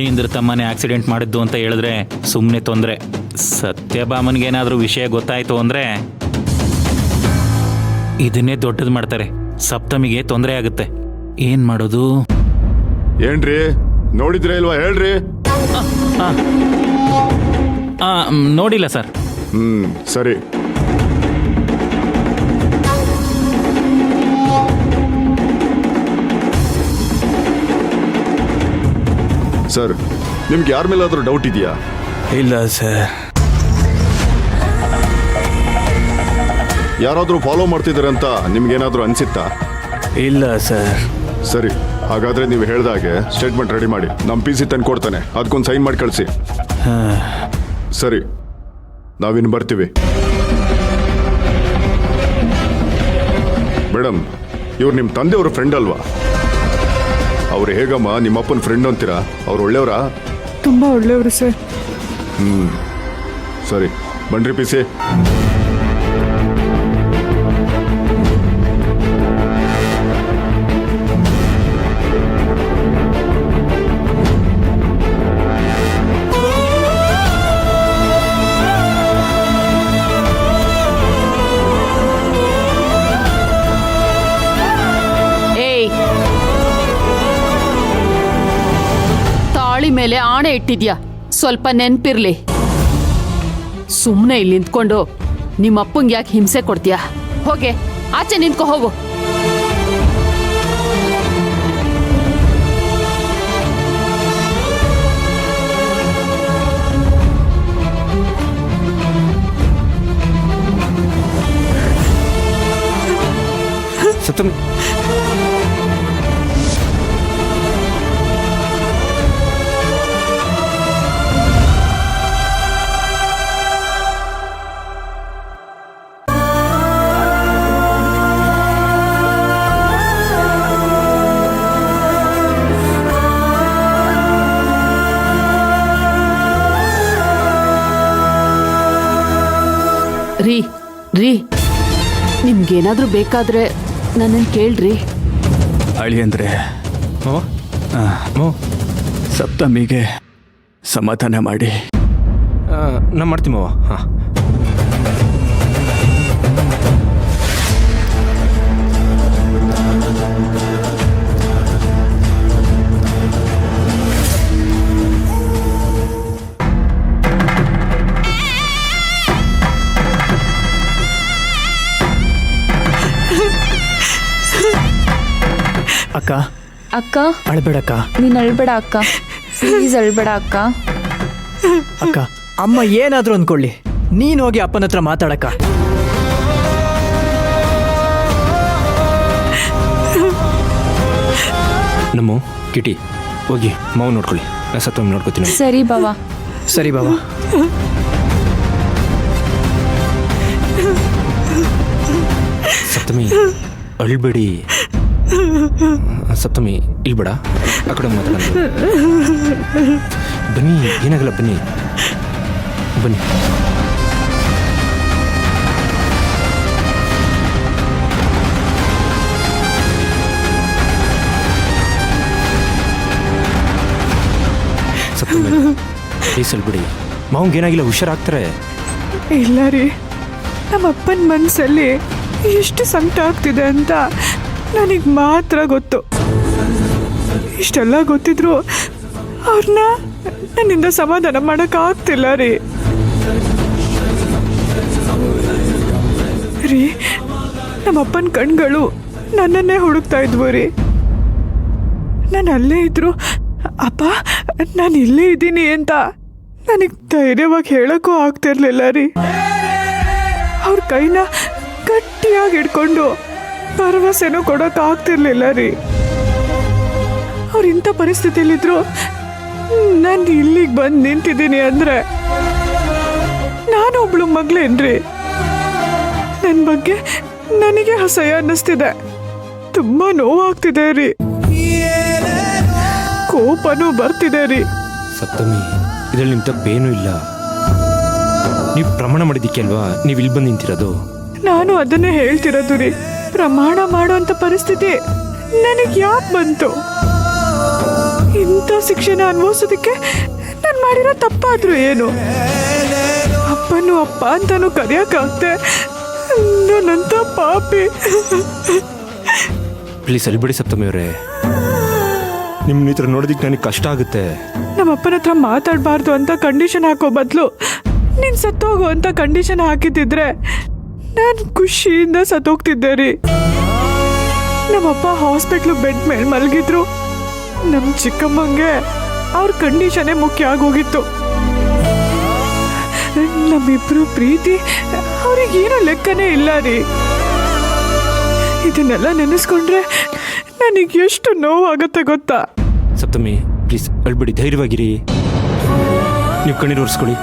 ಅಳಿಯಂದ್ರ ತಮ್ಮನೇ accident ಮಾಡಿದ್ದು ಅಂತ ಹೇಳಿದ್ರೆ ಸುಮ್ಮನೆ ತೊಂದರೆ. ಸತ್ಯಭಾಮನ್ಗೇನಾದರೂ ವಿಷಯ ಗೊತ್ತಾಯ್ತು ಅಂದರೆ ಇದನ್ನೇ ದೊಡ್ಡದು ಮಾಡ್ತಾರೆ. ಸಪ್ತಮಿಗೆ ತೊಂದರೆ ಆಗುತ್ತೆ. ಏನು ಮಾಡೋದು? ಏನ್ರಿ ನೋಡಿದ್ರೆ ಇಲ್ವಾ ಹೇಳ್ರಿ. ನೋಡಿಲ್ಲ ಸರ್. ಸರಿ. ಸರ್, ನಿಮ್ಗೆ ಯಾರ ಮೇಲಾದ್ರೂ ಡೌಟ್ ಇದೆಯಾ? ಇಲ್ಲ ಸರ್. ಯಾರಾದ್ರೂ ಫಾಲೋ ಮಾಡ್ತಿದ್ದಾರೆ ಅಂತ ನಿಮ್ಗೇನಾದ್ರೂ ಅನ್ಸಿತ್ತಾ? ಇಲ್ಲ ಸರ್. ಸರಿ, ಹಾಗಾದ್ರೆ ನೀವು ಹೇಳ್ದಾಗೆ ಸ್ಟೇಟ್ಮೆಂಟ್ ರೆಡಿ ಮಾಡಿ. ನಮ್ಮ PC ತಂದು ಕೊಡ್ತಾನೆ, ಅದಕ್ಕೊಂದು ಸೈನ್ ಮಾಡಿ ಕಳಿಸಿ. ಸರಿ, ನಾವಿನ್ನು ಬರ್ತೀವಿ. ಮೇಡಮ್, ಇವ್ರು ನಿಮ್ಮ ತಂದೆಯವ್ರ ಫ್ರೆಂಡ್ ಅಲ್ವಾ? ಅವ್ರು ಹೇಗಮ್ಮ ನಿಮ್ಮಪ್ಪನ ಫ್ರೆಂಡ್ ಅಂತೀರಾ? ಅವ್ರು ಒಳ್ಳೆಯವರಾ? ತುಂಬಾ ಒಳ್ಳೆಯವರು ಸರ್. ಸರಿ, ಬನ್ರಿ PC. ಮೇಲೆ ಆಣೆ ಇಟ್ಟಿದ್ಯಾ, ಸ್ವಲ್ಪ ನೆನ್ಪಿರ್ಲಿ. ಸುಮ್ಮನೆ ಇಲ್ಲಿ ನಿಂತ್ಕೊಂಡು ನಿಮ್ಮಪ್ಪಂಗೆ ಯಾಕೆ ಹಿಂಸೆ ಕೊಡ್ತೀಯಾ? ಹೋಗೆ ಆಚೆ ನಿಂತ್ಕೊ ಹೋಗು. ಸಪ್ತಮಿ, ರೀ ನಿಮ್ಗೇನಾದ್ರೂ ಬೇಕಾದ್ರೆ ನನ್ನನ್ನು ಕೇಳ್ರಿ. ಅಳಿಯಂದ್ರೆ ಸಪ್ತಮಿಗೆ ಸಮಾಧಾನ ಮಾಡಿ. ನಾ ಮಾಡ್ತೀಮವ. ಹಾಂ, ಅಕ್ಕ ಅಕ್ಕ ಅಳ್ಬೇಡಕ್ಕ. ನೀನ್ ಅಳ್ಬೇಡ ಅಕ್ಕ, ಪ್ಲೀಸ್ ಅಳ್ಬೇಡ ಅಕ್ಕ. ಅಕ್ಕ, ಅಮ್ಮ ಏನಾದ್ರೂ ಅಂದ್ಕೊಳ್ಳಿ, ನೀನ್ ಹೋಗಿ ಅಪ್ಪನ ಹತ್ರ ಮಾತಾಡಕ್ಕ. ನಮ್ಮ ಕಿಟಿ ಹೋಗಿ ಮಾವು ನೋಡ್ಕೊಳ್ಳಿ, ನಾ ಸತ್ತೊಮ್ಮೆ ನೋಡ್ಕೊತೀನಿ. ಸರಿ ಬಾವಾ. ಸರಿ ಬಾಬಾ. ಸಪ್ತಮಿ ಅಳ್ಬೇಡಿ. ಸಪ್ತಮಿ ಇಲ್ಬೇಡ, ಆ ಕಡೆ ಮಾತಾಡೋದು. ಬನ್ನಿ, ಏನಾಗಲ್ಲ, ಬನ್ನಿ ಬನ್ನಿ. ಸಪ್ತಮಿ ಪ್ಲೀಸ್ ಅಳ್ಬೇಡಿ. ಮಾವಂಗೆ ಏನಾಗಿಲ್ಲ, ಹುಷಾರಾಗ್ತಾರೆ. ಇಲ್ಲ ರೀ, ನಮ್ಮ ಅಪ್ಪನ ಮನಸ್ಸಲ್ಲಿ ಎಷ್ಟು ಸಂಕಟ ಆಗ್ತಿದೆ ಅಂತ ನನಗೆ ಮಾತ್ರ ಗೊತ್ತು. ಇಷ್ಟೆಲ್ಲ ಗೊತ್ತಿದ್ರು ಅವ್ರನ್ನ ನನ್ನಿಂದ ಸಮಾಧಾನ ಮಾಡೋಕ್ಕಾಗ್ತಿಲ್ಲ ರೀ. ನಮ್ಮಪ್ಪನ ಕಣ್ಗಳು ನನ್ನನ್ನೇ ಹುಡುಕ್ತಾ ಇದ್ವು ರೀ. ನಾನು ಅಲ್ಲೇ ಇದ್ರು ಅಪ್ಪ ನಾನು ಇಲ್ಲೇ ಇದ್ದೀನಿ ಅಂತ ನನಗೆ ಧೈರ್ಯವಾಗಿ ಹೇಳೋಕ್ಕೂ ಆಗ್ತಿರ್ಲಿಲ್ಲ ರೀ. ಅವ್ರ ಕೈನ ಗಟ್ಟಿಯಾಗಿ ಹಿಡ್ಕೊಂಡು ಭರವಸೆನೂ ಕೊಡೋಕ್ಕಾಗ್ತಿರ್ಲಿಲ್ಲ ರೀ. ಅವ್ರು ಇಂಥ ಪರಿಸ್ಥಿತಿಯಲ್ಲಿದ್ರು ನಾನು ಇಲ್ಲಿಗೆ ಬಂದು ನಿಂತಿದ್ದೀನಿ ಅಂದರೆ ನಾನೊಬ್ಳು ಮಗಳೇನ್ರಿ. ನನ್ನ ಬಗ್ಗೆ ನನಗೆ ಅಸಹ್ಯ ಅನ್ನಿಸ್ತಿದೆ, ತುಂಬ ನೋವಾಗ್ತಿದೆ ರೀ, ಕೋಪನೂ ಬರ್ತಿದೆ ರೀ. ಸಪ್ತಮಿ, ಇದರಲ್ಲಿ ನಿಮ್ಮ ತಪ್ಪೇನೂ ಇಲ್ಲ. ನೀವು ಪ್ರಮಾಣ ಮಾಡಿದ್ದಕ್ಕೆ ಅಲ್ವಾ ನೀವು ಇಲ್ಲಿ ಬಂದು ನಿಂತಿರೋದು. ನಾನು ಅದನ್ನೇ ಹೇಳ್ತಿರೋದು ರೀ. ಪ್ರಮಾಣ ಮಾಡುವಂಥ ಪರಿಸ್ಥಿತಿ ನನಗೆ ಯಾಕೆ ಬಂತು? ಇಂಥ ಶಿಕ್ಷೆನ ಅನುಭವಿಸೋದಕ್ಕೆ ನಾನು ಮಾಡಿರೋ ತಪ್ಪಾದ್ರೂ ಏನು? ಅಪ್ಪನು ಅಪ್ಪ ಅಂತಾನು ಕರೆಯೋಕ್ಕಾಗ್ದೆ ನನ್ನಂಥ ಪಾಪಿ. ಪ್ಲೀಸ್ ಅಲ್ಬೇಡಿ ಸಪ್ತಮಿ ಅವರೇ, ನಿಮ್ಮ ಈ ಥರ ನೋಡೋದಕ್ಕೆ ನನಗೆ ಕಷ್ಟ ಆಗುತ್ತೆ. ನಮ್ಮ ಅಪ್ಪನ ಹತ್ರ ಮಾತಾಡಬಾರ್ದು ಅಂತ ಕಂಡೀಷನ್ ಹಾಕೋ ಬದಲು ನೀನು ಸತ್ತೋಗು ಅಂತ ಕಂಡೀಷನ್ ಹಾಕಿದ್ದಿದ್ರೆ ನಾನು ಖುಷಿಯಿಂದ ಸತ್ತೋಗ್ತಿದ್ದೆ ರೀ. ನಮ್ಮಪ್ಪ ಹಾಸ್ಪಿಟ್ಲು ಬೆಡ್ ಮೇಲೆ ಮಲಗಿದ್ರು. ನಮ್ಮ ಚಿಕ್ಕಮ್ಮಂಗೆ ಅವ್ರ ಕಂಡೀಷನ್ನೇ ಮುಖ್ಯ ಆಗೋಗಿತ್ತು. ನಮ್ಮಿಬ್ರು ಪ್ರೀತಿ ಅವ್ರಿಗೇನೋ ಲೆಕ್ಕನೇ ಇಲ್ಲ ರೀ. ಇದನ್ನೆಲ್ಲ ನೆನೆಸ್ಕೊಂಡ್ರೆ ನನಗೆ ಎಷ್ಟು ನೋವಾಗುತ್ತೆ ಗೊತ್ತಾ? ಸಪ್ತಮಿ ಪ್ಲೀಸ್ ಅಳ್ಬೇಡಿ, ಧೈರ್ಯವಾಗಿರಿ. ನೀವು ಕಣ್ಣೀರು ಒರೆಸ್ಕೊಳ್ಳಿ.